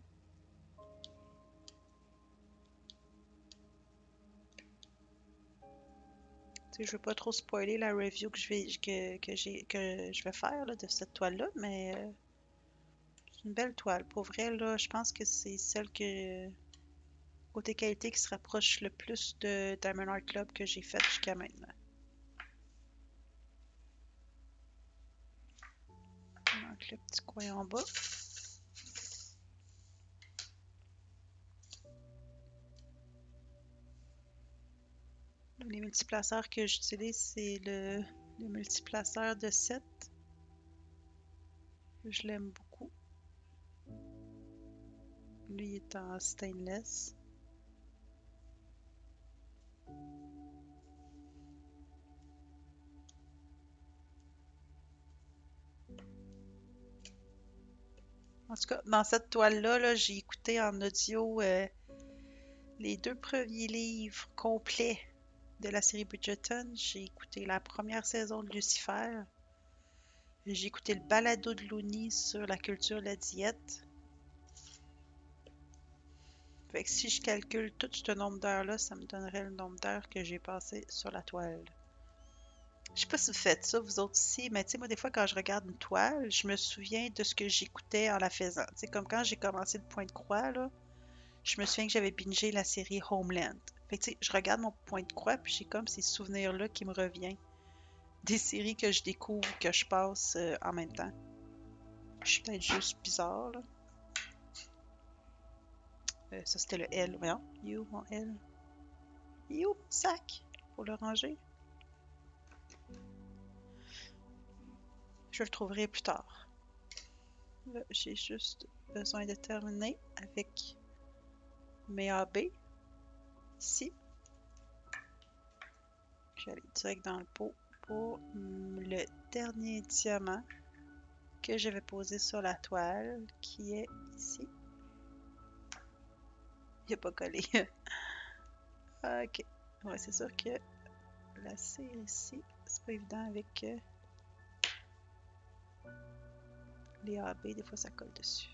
Tu sais, je veux pas trop spoiler la review que je vais faire là, de cette toile-là, mais c'est une belle toile. Pour vrai, là, je pense que c'est celle côté qualité qui se rapproche le plus de Diamond Art Club que j'ai faite jusqu'à maintenant. Donc, le petit coin en bas. Les multiplaceurs que j'utilise, c'est le multiplaceur de 7. Je l'aime beaucoup. Lui, il est en stainless. En tout cas, dans cette toile-là, là, j'ai écouté en audio les 2 premiers livres complets de la série Bridgerton. J'ai écouté la première saison de Lucifer. J'ai écouté le balado de Looney sur la culture de la diète. Fait que si je calcule tout ce nombre d'heures-là, ça me donnerait le nombre d'heures que j'ai passé sur la toile. Je sais pas si vous faites ça, vous autres aussi, mais tu sais, moi, des fois, quand je regarde une toile, je me souviens de ce que j'écoutais en la faisant. Tu sais, comme quand j'ai commencé le Point de Croix, là, je me souviens que j'avais bingé la série Homeland. Fait que tu sais, je regarde mon Point de Croix, puis j'ai comme ces souvenirs-là qui me reviennent. Des séries que je découvre, que je passe en même temps. Je suis peut-être juste bizarre, là. Ça, c'était le L. Voyons, you, mon L. You, sac, pour le ranger. Je le trouverai plus tard. Là, j'ai juste besoin de terminer avec mes AB ici. Je vais aller direct dans le pot pour le dernier diamant que je vais poser sur la toile, qui est ici. Il n'a pas collé. Ok. Ouais, c'est sûr que la cire ici, c'est pas évident avec les AB, des fois ça colle dessus.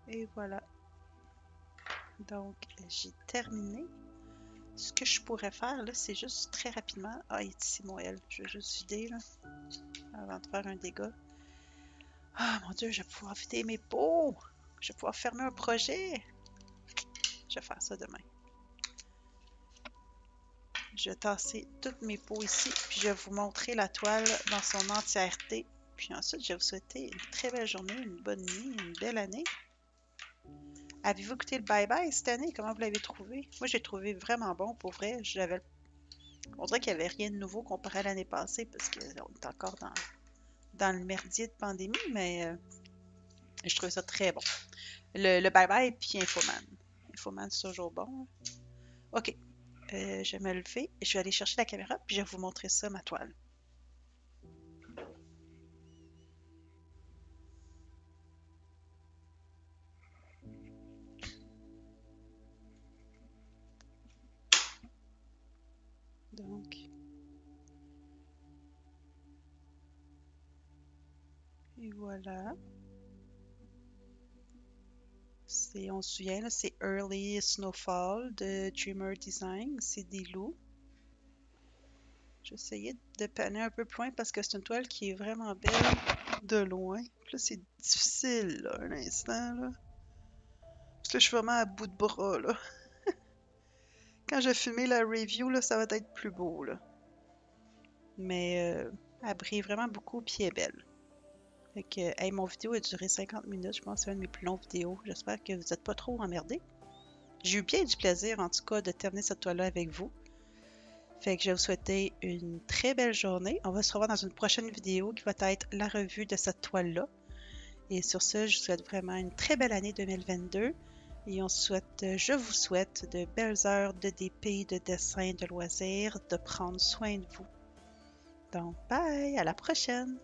Et voilà. Donc, j'ai terminé. Ce que je pourrais faire, là, c'est juste très rapidement. Ah, il est ici, mon L. Je vais juste vider, là, avant de faire un dégât. Ah, mon Dieu, je vais pouvoir vider mes pots. Je vais pouvoir fermer un projet. Je vais faire ça demain. Je vais tasser toutes mes pots ici, puis je vais vous montrer la toile dans son entièreté. Puis ensuite, je vais vous souhaiter une très belle journée, une bonne nuit, une belle année. Avez-vous écouté le bye-bye cette année? Comment vous l'avez trouvé? Moi, j'ai trouvé vraiment bon, pour vrai. On dirait qu'il n'y avait rien de nouveau comparé à l'année passée, parce qu'on est encore dans le merdier de pandémie, mais je trouvais ça très bon. Le bye-bye puis Infoman. Infoman, c'est toujours bon. OK. Je vais me lever, je vais aller chercher la caméra, puis je vais vous montrer ça, ma toile. Donc, et voilà. On se souvient, là, c'est Early Snowfall de Dreamer Design. C'est des loups. J'essayais de panner un peu plus loin parce que c'est une toile qui est vraiment belle de loin. Puis là, c'est difficile, là, un instant, là. Parce que je suis vraiment à bout de bras, là. Quand je vais filmer la review, là, ça va être plus beau, là. Mais elle brille vraiment beaucoup, puis elle est belle. Fait que, hey, mon vidéo a duré 50 minutes. Je pense que c'est une de mes plus longues vidéos. J'espère que vous n'êtes pas trop emmerdés. J'ai eu bien du plaisir, en tout cas, de terminer cette toile-là avec vous. Fait que je vais vous souhaiter une très belle journée. On va se revoir dans une prochaine vidéo qui va être la revue de cette toile-là. Et sur ce, je vous souhaite vraiment une très belle année 2022. Et je vous souhaite de belles heures de DP, de dessin, de loisirs, de prendre soin de vous. Donc, bye, à la prochaine!